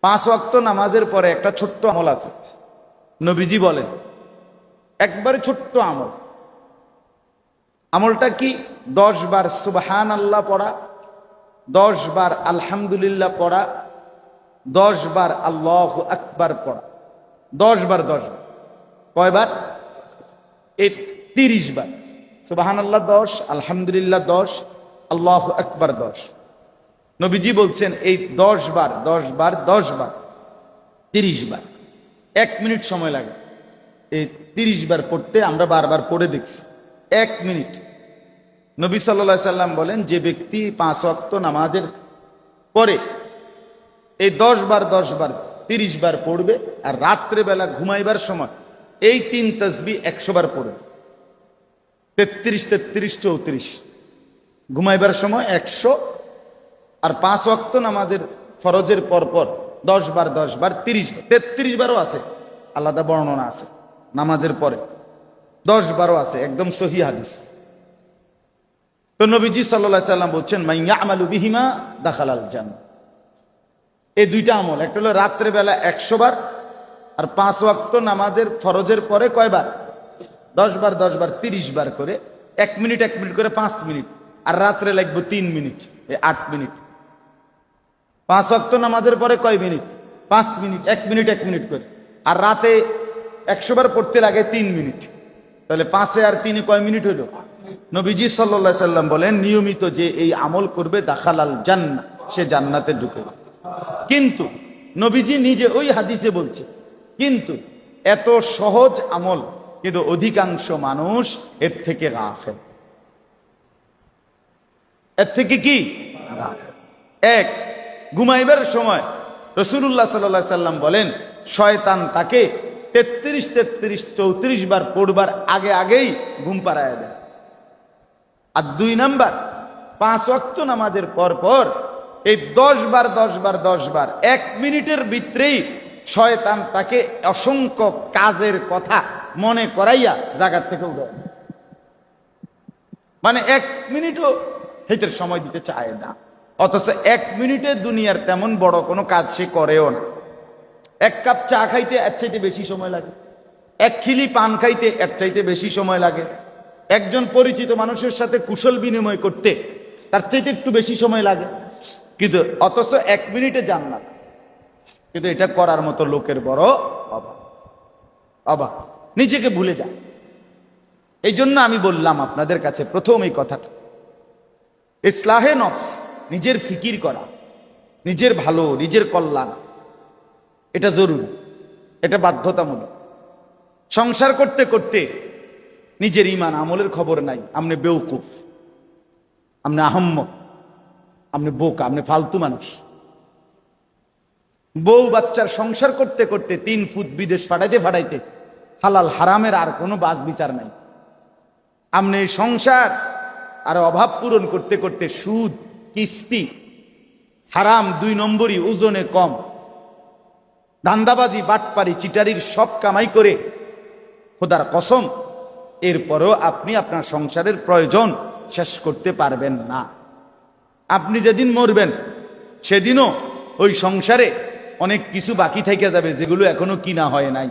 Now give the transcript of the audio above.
5 ওয়াক্ত নামাজের পরে একটা ছোট্ট আমল আছে, নবীজি বলেন একবারে ছোট্ট আমল। আমলটা কি? 10 বার সুবহানাল্লাহ পড়া, 10 বার আলহামদুলিল্লাহ পড়া, 10 বার আল্লাহু আকবার পড়া। 10 বার 10 বার কয়বার? এই 30 বার। সুবহানাল্লাহ 10, আলহামদুলিল্লাহ 10, আল্লাহু আকবার 10। নবীজি বলছেন এই 10 বার 10 বার 10 বার 30 বার 1 মিনিট সময় লাগে। এই 30 বার পড়তে আমরা বারবার পড়ে দেখছি, 1 মিনিট। নবী সাল্লাল্লাহু আলাইহি সাল্লাম বলেন যে ব্যক্তি 5 ওয়াক্ত নামাজের পরে এই 10 বার 10 বার 30 বার পড়বে আর রাত্রে বেলা ঘুমাইবার সময় এই 3 তাসবিহ 100 বার পড়বে, 33 33 34, ঘুমাইবার সময় 100। আর 5 ওয়াক্ত নামাজের ফরজের পরপর 10 বার 10 বার 30 বার, 33 বারও আছে, আলাদা বর্ণনা আছে। নামাজের পরে 10 বারও আছে, একদম সহিহ হাদিস। তো নবীজি সাল্লাল্লাহু আলাইহি সাল্লাম বলছেন মান ইয়ামালু বিহিমা দাখালাল জান্নাহ। এই দুইটা আমল, একটা হলো রাত্রে বেলা 100 বার আর 5 ওয়াক্ত নামাজের ফরজের পরে কয়বার? 10 বার 10 বার 30 বার করে 1 মিনিট 1 মিনিট করে 5 মিনিট, আর রাত্রে লাগবে 3 মিনিট, এই 8 মিনিট। 5 ওয়াক্ত নামাজের পরে কয় মিনিট? 5 মিনিট, 1 মিনিট 1 মিনিট করে, আর রাতে 100 বার পড়তে লাগে 3 মিনিট। তাহলে 5 আর 3 কয় মিনিট হলো? নবীজি সাল্লাল্লাহু আলাইহি সাল্লাম বলেন নিয়মিত যে এই আমল করবে দাখালাল জান্নাহ, সে জান্নাতে ঢুকবে। কিন্তু নবীজি নিজে ওই হাদিসে বলছে কিন্তু এত সহজ আমল, কিন্তু অধিকাংশ মানুষ এর থেকে গাফেল। এর থেকে কি গাফেল? এক, ঘুমাইবার সময় রাসূলুল্লাহ সাল্লাল্লাহু আলাইহি সাল্লাম বলেন শয়তান তাকে 33 33 34 বার পড়বার আগেই ঘুম পাড়ায় দেয়। আর 2 নাম্বার, 5 ওয়াক্ত নামাজের পর এই 10 বার 10 বার 10 বার 1 মিনিটের ভিতরেই শয়তান তাকে অসংখ্য কাজের কথা মনে করাইয়া জায়গার থেকে উঠায়। মানে 1 মিনিটও হেতের সময় দিতে চায় না, অথচ 1 মিনিটে দুনিয়ার তেমন বড় কোনো কাজ সে করেও না। 1 কাপ চা খাইতে এর চাইতে বেশি সময় লাগে, 1 খিলি পান খাইতে এর চাইতে বেশি সময় লাগে, একজন পরিচিত মানুষের সাথে কুশল বিনিময় করতে তার চাইতে একটু বেশি সময় লাগে, কিন্তু অথচ 1 মিনিটে জান্নাত। কিন্তু এটা করার মতো লোকের বড় অভাব, নিজেকে ভুলে যায়। এই জন্য আমি বললাম আপনাদের কাছে প্রথম এই কথাটা, ইসলাহে নফস, নিজের ফিকির করা, নিজের ভালো, নিজের কল্যাণ, এটা জরুরি, এটা বাধ্যতামূলক। সংসার করতে করতে নিজের ঈমান আমলের খবর নাই, আপনি বেওকুফ, আপনি আহম্মক, আপনি বোকা, আপনি ফালতু মানুষ। বউ বাচ্চার সংসার করতে করতে 3 ফুট বিদেশ ফাটাইতে হালাল হারামের আর কোনো বাজ বিচার নাই। আপনি সংসার আর অভাব পূরণ করতে করতে সুদ, কিস্তি, হারাম 2 নম্বরই, ওজনে কম, ধান্দাবাজি, বাটপারি, চিটারির সব কামাই করে খোদার কসম এরপরও আপনি আপনার সংসারের প্রয়োজন শেষ করতে পারবেন না। আপনি যেদিন মরবেন সেদিনও ওই সংসারে অনেক কিছু বাকি থেকে যাবে যেগুলো এখনো কিনা হয় নাই।